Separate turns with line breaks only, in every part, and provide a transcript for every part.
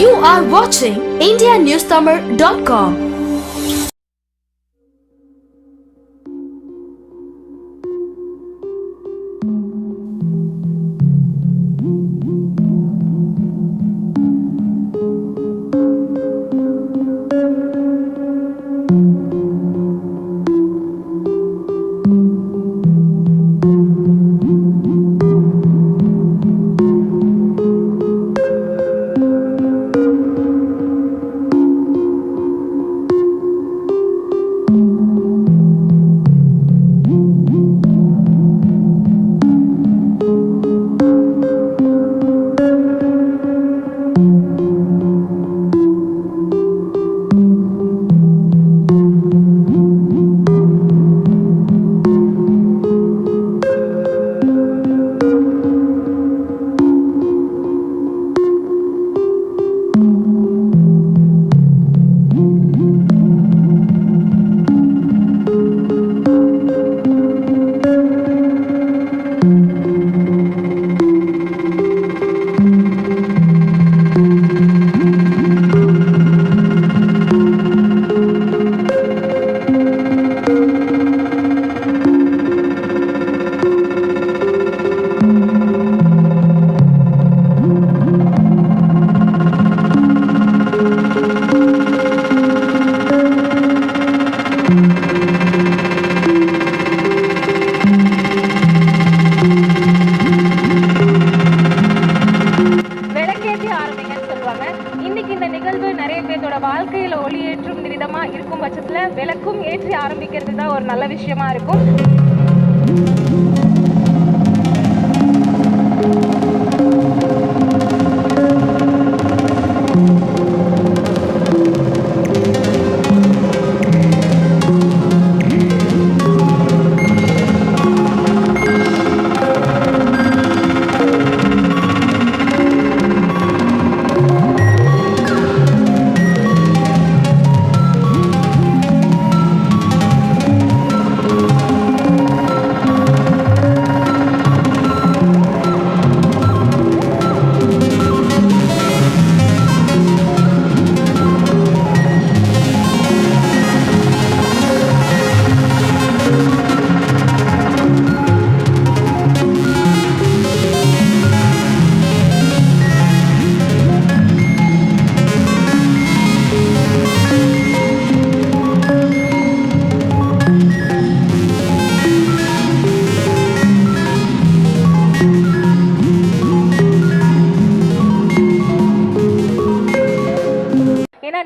You are watching indianewstamil.com.
வாழ்க்கையில ஒளி ஏற்றும் விதமா இருக்கும் பட்சத்துல விளக்கும் ஏற்றி ஆரம்பிக்கிறது தான் ஒரு நல்ல விஷயமா இருக்கும்.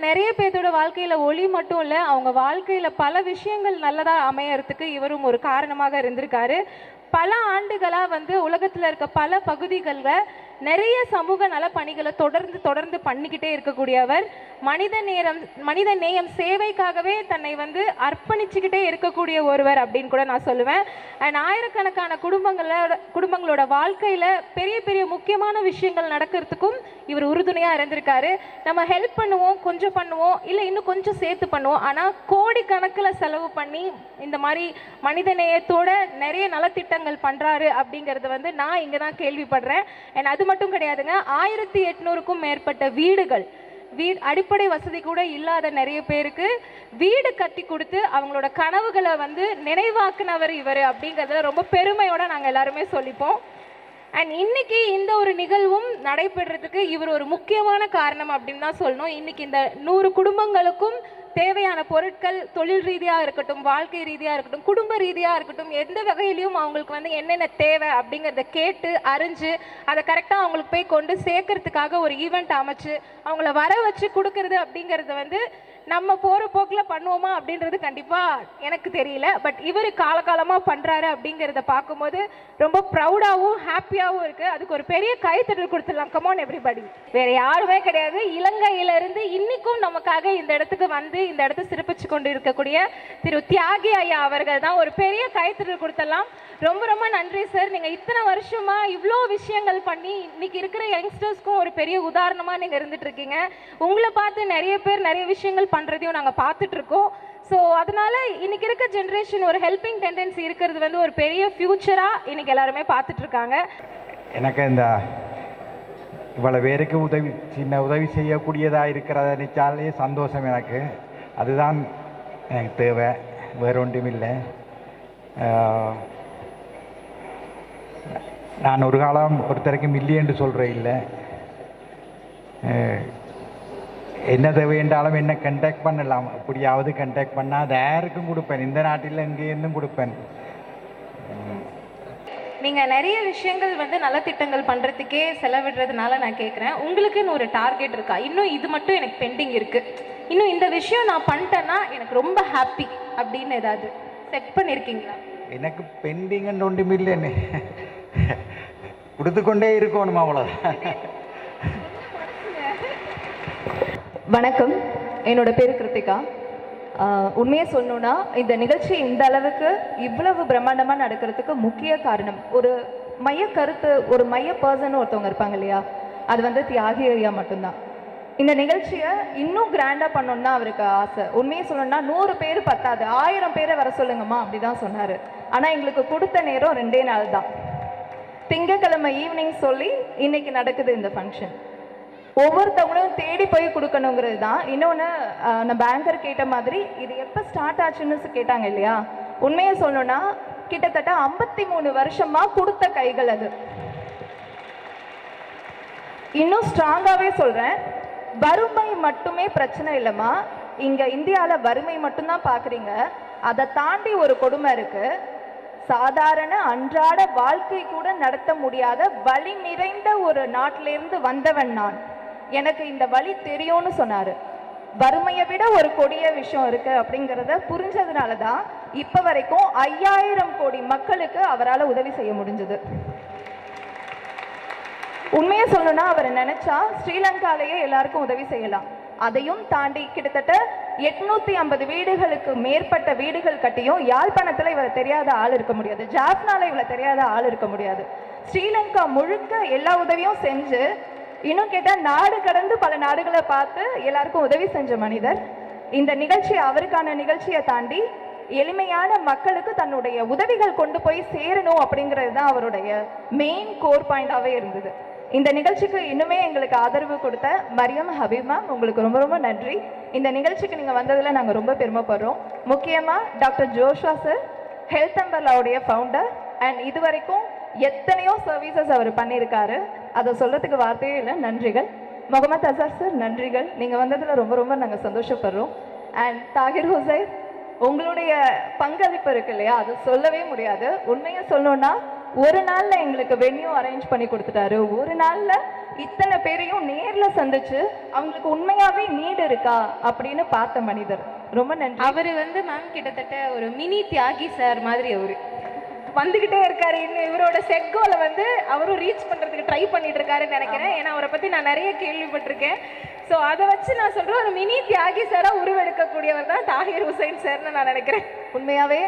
நிறைய பேர்த்தோட வாழ்க்கையில ஒளி மட்டும் இல்ல, அவங்க வாழ்க்கையில பல விஷயங்கள் நல்லதா அமையறதுக்கு இவரும் ஒரு காரணமாக இருந்திருக்காரு. பல ஆண்டுகளா உலகத்துல இருக்க பல பகுதிகளில் நிறைய சமூக நல பணிகளை தொடர்ந்து பண்ணிக்கிட்டே இருக்கக்கூடியவர். மனித நேயம் சேவைக்காகவே தன்னை அர்ப்பணிச்சுக்கிட்டே இருக்கக்கூடிய ஒருவர் அப்படின்னு கூட நான் சொல்லுவேன். அண்ட் ஆயிரக்கணக்கான குடும்பங்களோட வாழ்க்கையில பெரிய பெரிய முக்கியமான விஷயங்கள் நடக்கிறதுக்கும் இவர் உறுதுணையா இருந்திருக்காரு. நம்ம ஹெல்ப் பண்ணுவோம், கொஞ்சம் பண்ணுவோம், இல்லை இன்னும் கொஞ்சம் சேர்த்து பண்ணுவோம். ஆனால் கோடிக்கணக்கில் செலவு பண்ணி இந்த மாதிரி மனித நேயத்தோட நிறைய நலத்திட்டங்கள் பண்றாரு அப்படிங்கிறது நான் இங்கே தான் கேள்விப்படுறேன். அண்ட் அது மட்டும் கிடையாதுங்க, 1800க்கும் மேற்பட்ட அடிப்படை வசதி கூட இல்லாத நிறைய பேருக்கு வீடு கட்டி கொடுத்து அவங்களோட கனவுகளை நினைவாக்குனவர் இவர் அப்படிங்கிறதுல ரொம்ப பெருமையோட நாங்கள் எல்லாருமே சொல்லிப்போம். அண்ட் இன்னைக்கு இந்த ஒரு நிகழ்வும் நடைபெறதுக்கு இவர் ஒரு முக்கியமான காரணம் அப்படின்னு தான் சொல்லணும். இன்னைக்கு இந்த 100 குடும்பங்களுக்கும் தேவையான பொருட்கள் தொழில் ரீதியாக இருக்கட்டும், வாழ்க்கை ரீதியாக இருக்கட்டும், குடும்ப ரீதியாக இருக்கட்டும், எந்த வகையிலையும் அவங்களுக்கு என்னென்ன தேவை அப்படிங்கிறத கேட்டு அறிஞ்சு அதை கரெக்டாக அவங்களுக்கு போய் கொண்டு சேர்க்கறதுக்காக ஒரு ஈவெண்ட் அமைச்சு அவங்கள வர வச்சு கொடுக்கறது அப்படிங்கிறது நம்ம போகிற போக்கில் பண்ணுவோமா அப்படின்றது கண்டிப்பாக எனக்கு தெரியல. பட் இவர் காலகாலமாக பண்ணுறாரு அப்படிங்கிறத பார்க்கும்போது ரொம்ப ப்ரௌடாகவும் ஹாப்பியாகவும் இருக்குது. அதுக்கு ஒரு பெரிய கைத்தட்டல் கொடுத்துடலாம். Come on everybody. வேறு யாருமே கிடையாது, இலங்கையிலிருந்து இன்னைக்கும் நமக்காக இந்த இடத்துக்கு இந்த இடத்தை சிறப்பிச்சு கொண்டு இருக்கக்கூடிய திரு தியாகி ஐயா அவர்கள் தான். ஒரு பெரிய கைத்தட்டல் கொடுத்துடலாம். ரொம்ப ரொம்ப நன்றி சார். நீங்கள் இத்தனை வருஷமாக இவ்வளோ விஷயங்கள் பண்ணி இன்னைக்கு இருக்கிற யங்ஸ்டர்ஸ்க்கும் ஒரு பெரிய உதாரணமாக நீங்கள் இருந்துட்டு இருக்கீங்க. உங்களை பார்த்து நிறைய பேர் நிறைய விஷயங்கள் பண்ணுறதையும் நாங்கள் பார்த்துட்ருக்கோம். ஸோ அதனால் இன்றைக்கி இருக்க ஜென்ரேஷன் ஒரு ஹெல்பிங் டெண்டன்சி இருக்கிறது ஒரு பெரிய ஃப்யூச்சராக இன்றைக்கி எல்லாருமே பார்த்துட்ருக்காங்க.
எனக்கு இந்த
இவ்வளோ பேருக்கு சின்ன உதவி செய்யக்கூடியதாக இருக்கிறத நினைச்சாலே சந்தோஷம் எனக்கு. அதுதான் எனக்கு தேவை, வேறு ஒன்றும் இல்லை. நான் ஒரு காலம் ஒருத்தருக்கு மில்லியன் சொல்கிறேன் இல்லை, என்ன தேவைன்றாலும் என்ன கண்டாக்ட் பண்ணலாம், அப்படியாவது கண்டாக்ட் பண்ணால் அது யாருக்கும் கொடுப்பேன், இந்த நாட்டில் எங்கேருந்தும் கொடுப்பேன்.
நீங்கள் நிறைய விஷயங்கள் வந்து நலத்திட்டங்கள் பண்ணுறதுக்கே செலவிடுறதுனால நான் கேட்குறேன், உங்களுக்குன்னு ஒரு டார்கெட் இருக்கா? இன்னும் இது மட்டும் எனக்கு பெண்டிங் இருக்குது, இன்னும் இந்த விஷயம் நான் பண்ணிட்டேன்னா எனக்கு ரொம்ப ஹாப்பி அப்படின்னு ஏதாவது செட் பண்ணியிருக்கீங்களா?
எனக்கு பெண்டிங்ன்னு ஒன்றும் இல்லைன்னு கொடுத்துக்கொண்டே இருக்கணும், அவ்வளோதான்.
வணக்கம், என்னோட பேர் கிருத்திகா. உண்மையை சொல்லணுன்னா இந்த நிகழ்ச்சி இந்த அளவுக்கு இவ்வளவு பிரம்மாண்டமாக நடக்கிறதுக்கு முக்கிய காரணம் ஒரு மைய கருத்து, ஒரு மைய பர்சன் ஒருத்தவங்க இருப்பாங்க இல்லையா, அது வந்து தியாகி ஐயா மட்டும்தான். இந்த நிகழ்ச்சியை இன்னும் கிராண்டாக பண்ணணும்னா அவருக்கு ஆசை. உண்மையை சொல்லணும்னா 100 பேர் பத்தாது, 1000 பேரை வர சொல்லுங்கம்மா அப்படி தான் சொன்னார். ஆனால் எங்களுக்கு கொடுத்த நேரம் 2 நாள் தான். திங்கக்கிழமை ஈவினிங் சொல்லி இன்னைக்கு நடக்குது இந்த ஃபங்க்ஷன். ஒவ்வொருத்தவங்களும் தேடி போய் கொடுக்கணுங்கிறது தான். இன்னொன்று, நான் பேங்கர் கேட்ட மாதிரி இது எப்போ ஸ்டார்ட் ஆச்சுன்னு கேட்டாங்க இல்லையா, உண்மையை சொல்லணும்னா கிட்டத்தட்ட 53 வருஷமாக கொடுத்த கைகள் அது. இன்னும் ஸ்ட்ராங்காகவே சொல்கிறேன், வறுமை மட்டுமே பிரச்சனை இல்லைம்மா. இங்கே இந்தியாவில் வறுமை மட்டும்தான் பார்க்குறீங்க, அதை தாண்டி ஒரு கொடுமை இருக்குது. சாதாரண அன்றாட வாழ்க்கை கூட நடத்த முடியாத வலி நிறைந்த ஒரு நாட்டிலிருந்து வந்தவன் நான். எனக்கு இந்த வழி தெரியும்னு சொன்னார். வறுமையை விட ஒரு கொடிய விஷயம் இருக்கு அப்படிங்கிறத புரிஞ்சதுனால தான் இப்போ வரைக்கும் 5000 கோடி மக்களுக்கு அவரால் உதவி செய்ய முடிஞ்சது. உண்மையை சொல்லணும்னா அவர் நினைச்சா ஸ்ரீலங்காலேயே எல்லாருக்கும் உதவி செய்யலாம். அதையும் தாண்டி கிட்டத்தட்ட 850 வீடுகளுக்கு மேற்பட்ட வீடுகள் கட்டியும் யாழ்ப்பாணத்தில் இவரை தெரியாத ஆள் இருக்க முடியாது, ஜாஃப்னால இவரை தெரியாத ஆள் இருக்க முடியாது. ஸ்ரீலங்கா முழுக்க எல்லா உதவியும் செஞ்சு, இன்னும் கேட்டால் நாடு கடந்து பல நாடுகளை பார்த்து எல்லாருக்கும் உதவி செஞ்ச மனிதர். இந்த நிகழ்ச்சி அவருக்கான நிகழ்ச்சியை தாண்டி எளிமையான மக்களுக்கு தன்னுடைய உதவிகள் கொண்டு போய் சேரணும் அப்படிங்கிறது தான் அவருடைய மெயின் கோர் பாயிண்டாகவே இருந்தது. இந்த நிகழ்ச்சிக்கு இன்னுமே எங்களுக்கு ஆதரவு கொடுத்த மரியம் ஹபீப் மேம், உங்களுக்கு ரொம்ப ரொம்ப நன்றி. இந்த நிகழ்ச்சிக்கு நீங்கள் வந்ததில் நாங்கள் ரொம்ப பெருமைப்படுறோம். முக்கியமாக டாக்டர் ஜோஷா சார், ஹெல்த் அம்பர்லாவுடைய ஃபவுண்டர், அண்ட் இது வரைக்கும் எத்தனையோ சர்வீசஸ் அவர் பண்ணியிருக்காரு, அதை சொல்கிறதுக்கு வார்த்தையே இல்லை. நன்றிகள். முகமது அசார் சார், நன்றிகள். நீங்கள் வந்ததில் ரொம்ப ரொம்ப நாங்கள் சந்தோஷப்படுறோம். அண்ட் தாகிர் ஹுசைன், உங்களுடைய பங்களிப்பு இருக்கு இல்லையா, அது சொல்லவே முடியாது. உண்மையை சொல்லணும்னா ஒரு நாளில் எங்களுக்கு வென்யூ அரேஞ்ச் பண்ணி கொடுத்துட்டாரு. ஒரு நாளில் இத்தனை பேரையும் நேரில் சந்திச்சு அவங்களுக்கு உண்மையாகவே நீடு இருக்கா அப்படின்னு பார்த்த மனிதர். ரொம்ப நன்றி.
அவர் வந்து மேம் கிட்டத்தட்ட ஒரு மினி தியாகி சார் மாதிரி அவரு வந்துகிட்டே இருக்காரு. இன்னும் இவரோட செட் கோலை வந்து அவரும் ரீச் பண்ணுறதுக்கு ட்ரை பண்ணிட்டு இருக்காருன்னு நினைக்கிறேன். ஏன்னா அவரை பற்றி நான் நிறைய கேள்விப்பட்டிருக்கேன். ஸோ அதை வச்சு நான் சொல்கிறேன், ஒரு மினி தியாகி சாராக உருவெடுக்கக்கூடியவர் தான் தாகிர் ஹுசைன் சார்னு நான் நினைக்கிறேன்.
உண்மையாகவே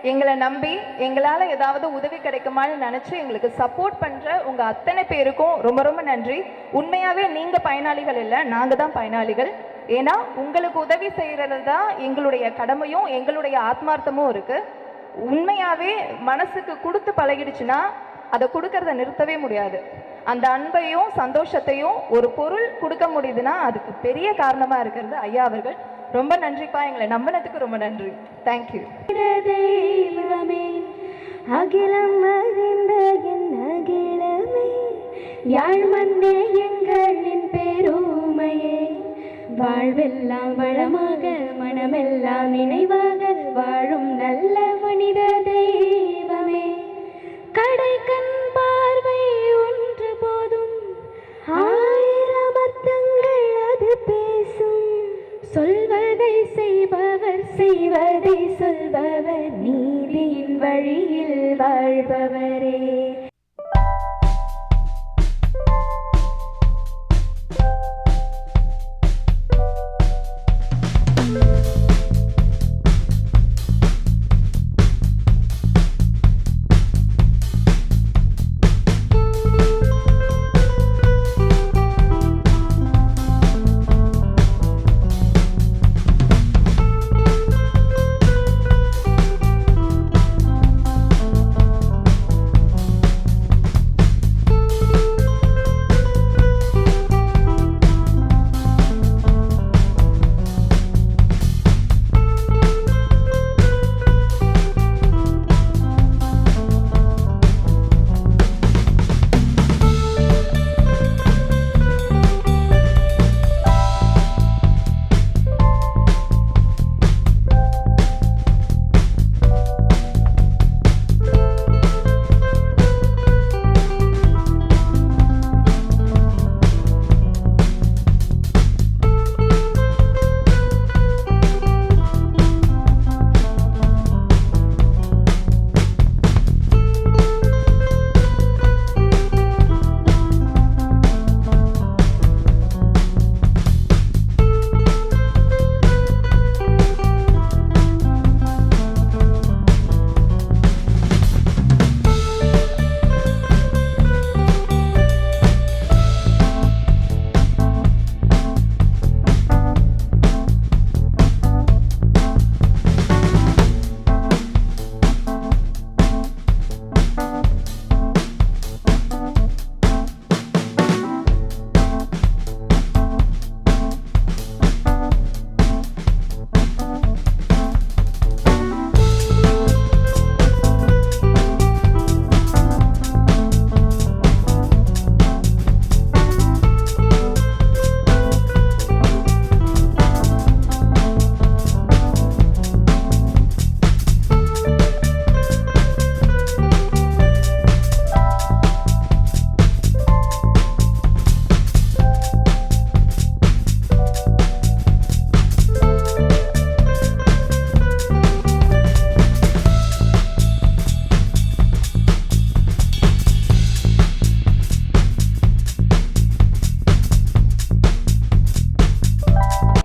எங்களை நம்பி எங்களால் ஏதாவது உதவி கிடைக்குமான்னு நினச்சி எங்களுக்கு சப்போர்ட் பண்ணுற உங்கள் அத்தனை பேருக்கும் ரொம்ப ரொம்ப நன்றி. உண்மையாகவே நீங்கள் பயனாளிகள் இல்லை, நாங்கள் தான் பயனாளிகள். ஏன்னா உங்களுக்கு உதவி செய்கிறது தான் எங்களுடைய கடமையும் எங்களுடைய ஆத்மார்த்தமும் இருக்குது. உண்மையாகவே மனசுக்கு கொடுத்து பழகிடுச்சுன்னா அதை கொடுக்கறத நிறுத்தவே முடியாது. அந்த அன்பையும் சந்தோஷத்தையும் ஒரு பொருள் கொடுக்க முடியுதுன்னா அதுக்கு பெரிய காரணமாக இருக்கிறது ஐயா அவர்கள். ரொம்ப நன்றிப்பா, எங்களை நம்பினதுக்கு ரொம்ப நன்றி. தேங்க்யூ.
தெய்வமே அகிலம் அறிந்த என் அகிலமே, யாழ் மண்ணே எங்களின் பெருமையே, வாழ்வெல்லாம் வளமாக மனமெல்லாம் நினைவாக வாழும் நல்ல மனித தெய்வமே, கடை கண் பார்வை ஒன்று போதும், 1000 அர்த்தங்கள் அது பேசும், சொல்வதை செய்பவர் செய்வதை சொல்பவர், நீதியின் வழியில் வாழ்பவரே.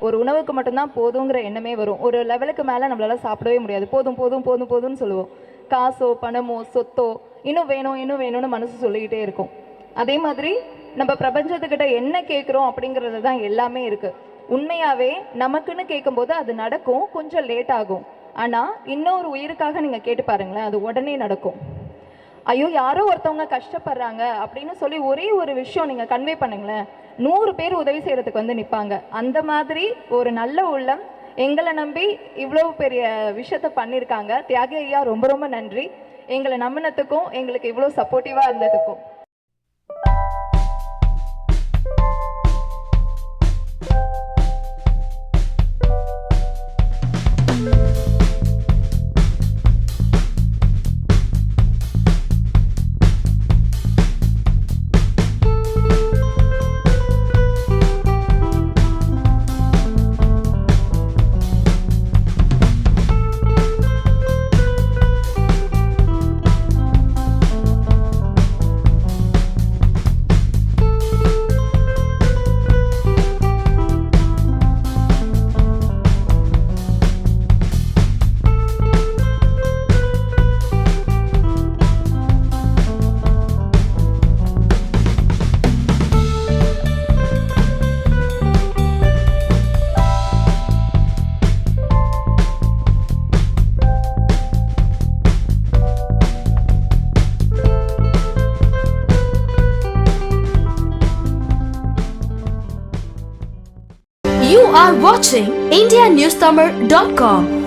ஒரு உணவுக்கு மட்டும்தான் போதுங்கிற எண்ணமே வரும். ஒரு லெவலுக்கு மேலே நம்மளால சாப்பிடவே முடியாது. போதும் போதும் போதும் போதும்னு சொல்லுவோம். காசோ பணமோ சொத்தோ இன்னும் வேணும் இன்னும் வேணும்னு மனசு சொல்லிக்கிட்டே இருக்கும். அதே மாதிரி நம்ம பிரபஞ்சத்துக்கிட்ட என்ன கேட்குறோம் அப்படிங்கிறது தான் எல்லாமே இருக்குது. உண்மையாகவே நமக்குன்னு கேட்கும்போது அது நடக்கும், கொஞ்சம் லேட் ஆகும். ஆனால் இன்னொரு உயிருக்காக நீங்கள் கேட்டு பாருங்களேன், அது உடனே நடக்கும். ஐயோ யாரோ ஒருத்தவங்க கஷ்டப்படுறாங்க அப்படின்னு சொல்லி ஒரே ஒரு விஷயம் நீங்கள் கன்வே பண்ணுங்களேன், 100 பேர் உதவி செய்கிறதுக்கு வந்து நிற்பாங்க. அந்த மாதிரி ஒரு நல்ல உள்ளம் எங்களை நம்பி இவ்வளோ பெரிய விஷயத்த பண்ணியிருக்காங்க. தியாகி ஐயா ரொம்ப ரொம்ப நன்றி, எங்களை நம்பினதுக்கும் எங்களுக்கு இவ்வளோ சப்போர்ட்டிவாக இருந்ததுக்கும்.
You are watching IndiaNewsTamil.com.